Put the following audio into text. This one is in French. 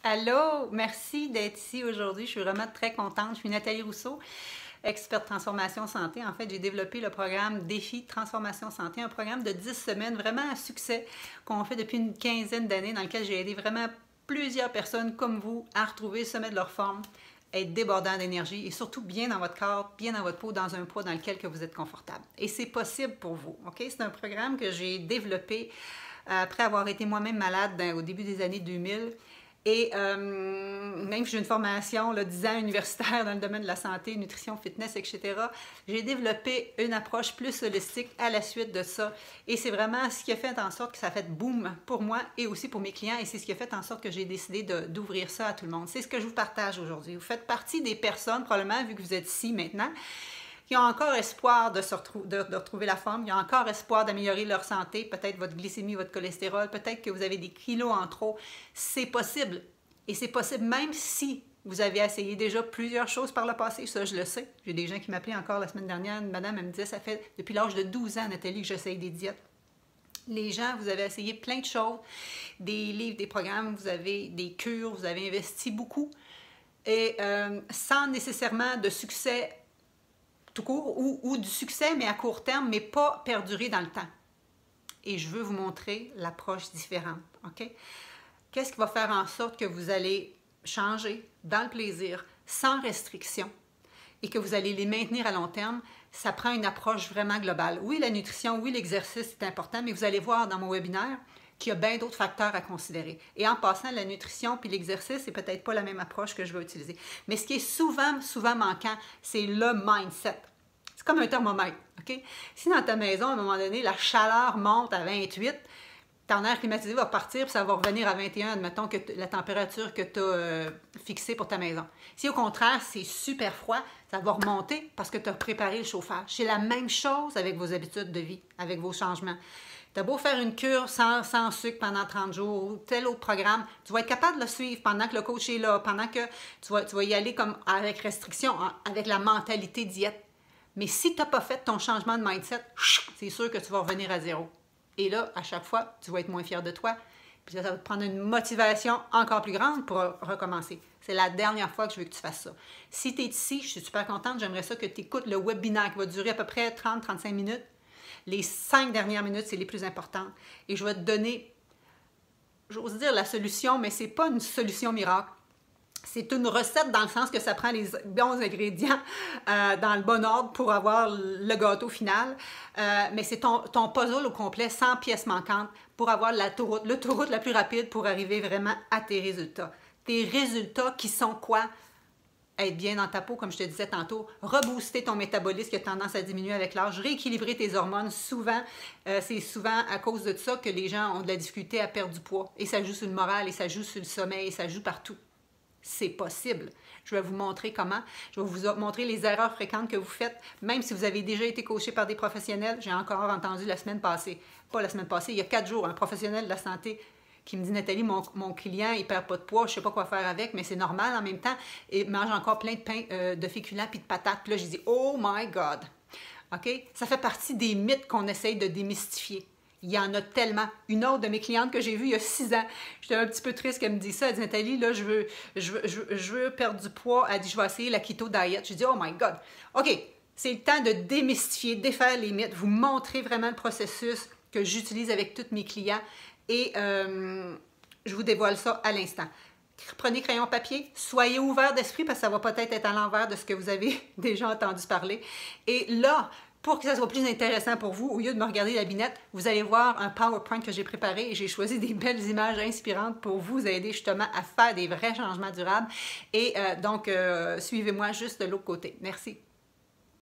Allô, merci d'être ici aujourd'hui. Je suis vraiment très contente. Je suis Nathalie Rousseau, experte transformation santé. En fait, j'ai développé le programme Défi Transformation Santé, un programme de 10 semaines vraiment à succès qu'on fait depuis une quinzaine d'années dans lequel j'ai aidé vraiment plusieurs personnes comme vous à retrouver le sommet de leur forme, être débordant d'énergie et surtout bien dans votre corps, bien dans votre peau, dans un poids dans lequel que vous êtes confortable. Et c'est possible pour vous, OK? C'est un programme que j'ai développé après avoir été moi-même malade au début des années 2000. Et même si j'ai une formation 10 ans universitaire dans le domaine de la santé, nutrition, fitness, etc., j'ai développé une approche plus holistique à la suite de ça. Et c'est vraiment ce qui a fait en sorte que ça a fait boom pour moi et aussi pour mes clients. Et c'est ce qui a fait en sorte que j'ai décidé d'ouvrir ça à tout le monde. C'est ce que je vous partage aujourd'hui. Vous faites partie des personnes, probablement, vu que vous êtes ici maintenant, qui ont encore espoir de retrouver la forme, qui ont encore espoir d'améliorer leur santé, peut-être votre glycémie, votre cholestérol, peut-être que vous avez des kilos en trop. C'est possible. Et c'est possible même si vous avez essayé déjà plusieurs choses par le passé. Ça, je le sais. J'ai des gens qui m'appelaient encore la semaine dernière. Une madame, elle me disait, ça fait depuis l'âge de 12 ans, Nathalie, que j'essaye des diètes. Les gens, vous avez essayé plein de choses, des livres, des programmes, vous avez des cures, vous avez investi beaucoup. Et sans nécessairement de succès tout court, ou du succès, mais à court terme, mais pas perdurer dans le temps. Et je veux vous montrer l'approche différente, OK? Qu'est-ce qui va faire en sorte que vous allez changer dans le plaisir, sans restriction, et que vous allez les maintenir à long terme? Ça prend une approche vraiment globale. Oui, la nutrition, oui, l'exercice, c'est important, mais vous allez voir dans mon webinaire qu'il y a bien d'autres facteurs à considérer. Et en passant, la nutrition puis l'exercice, c'est peut-être pas la même approche que je vais utiliser. Mais ce qui est souvent manquant, c'est le mindset. C'est comme un thermomètre, OK? Si dans ta maison, à un moment donné, la chaleur monte à 28, ton air climatisé va partir puis ça va revenir à 21, admettons, que la température que tu as fixée pour ta maison. Si au contraire, c'est super froid, ça va remonter parce que tu as préparé le chauffage. C'est la même chose avec vos habitudes de vie, avec vos changements. Tu as beau faire une cure sans sucre pendant 30 jours ou tel autre programme, tu vas être capable de le suivre pendant que le coach est là, pendant que tu vas y aller comme avec restriction, avec la mentalité diète. Mais si tu n'as pas fait ton changement de mindset, c'est sûr que tu vas revenir à zéro. Et là, à chaque fois, tu vas être moins fier de toi. Puis ça va te prendre une motivation encore plus grande pour recommencer. C'est la dernière fois que je veux que tu fasses ça. Si tu es ici, je suis super contente. J'aimerais ça que tu écoutes le webinaire qui va durer à peu près 30-35 minutes. Les 5 dernières minutes, c'est les plus importantes. Et je vais te donner, j'ose dire la solution, mais ce n'est pas une solution miracle. C'est une recette dans le sens que ça prend les bons ingrédients dans le bon ordre pour avoir le gâteau final. Mais c'est ton puzzle au complet, sans pièces manquantes, pour avoir l'autoroute la plus rapide pour arriver vraiment à tes résultats. Tes résultats qui sont quoi? Être bien dans ta peau, comme je te disais tantôt, rebooster ton métabolisme qui a tendance à diminuer avec l'âge, rééquilibrer tes hormones. Souvent, c'est souvent à cause de ça que les gens ont de la difficulté à perdre du poids. Et ça joue sur le moral, et ça joue sur le sommeil, et ça joue partout. C'est possible. Je vais vous montrer comment. Je vais vous montrer les erreurs fréquentes que vous faites, même si vous avez déjà été coaché par des professionnels. J'ai encore entendu la semaine passée, pas la semaine passée, il y a 4 jours, un professionnel de la santé qui me dit, Nathalie, mon client, il perd pas de poids, je sais pas quoi faire avec, mais c'est normal en même temps, et mange encore plein de pain de féculents puis de patates. Puis là, j'ai dit, oh my God! OK? Ça fait partie des mythes qu'on essaye de démystifier. Il y en a tellement. Une autre de mes clientes que j'ai vue il y a 6 ans, j'étais un petit peu triste qu'elle me dise ça. Elle dit, Nathalie, là, je veux perdre du poids. Elle dit, je vais essayer la keto diet. Je dis, oh my God. OK, c'est le temps de démystifier, défaire les mythes, vous montrer vraiment le processus que j'utilise avec tous mes clients et je vous dévoile ça à l'instant. Prenez crayon papier, soyez ouverts d'esprit parce que ça va peut-être être à l'envers de ce que vous avez déjà entendu parler. Et là, pour que ça soit plus intéressant pour vous, au lieu de me regarder la binette, vous allez voir un PowerPoint que j'ai préparé et j'ai choisi des belles images inspirantes pour vous aider justement à faire des vrais changements durables. Et donc, suivez-moi juste de l'autre côté. Merci.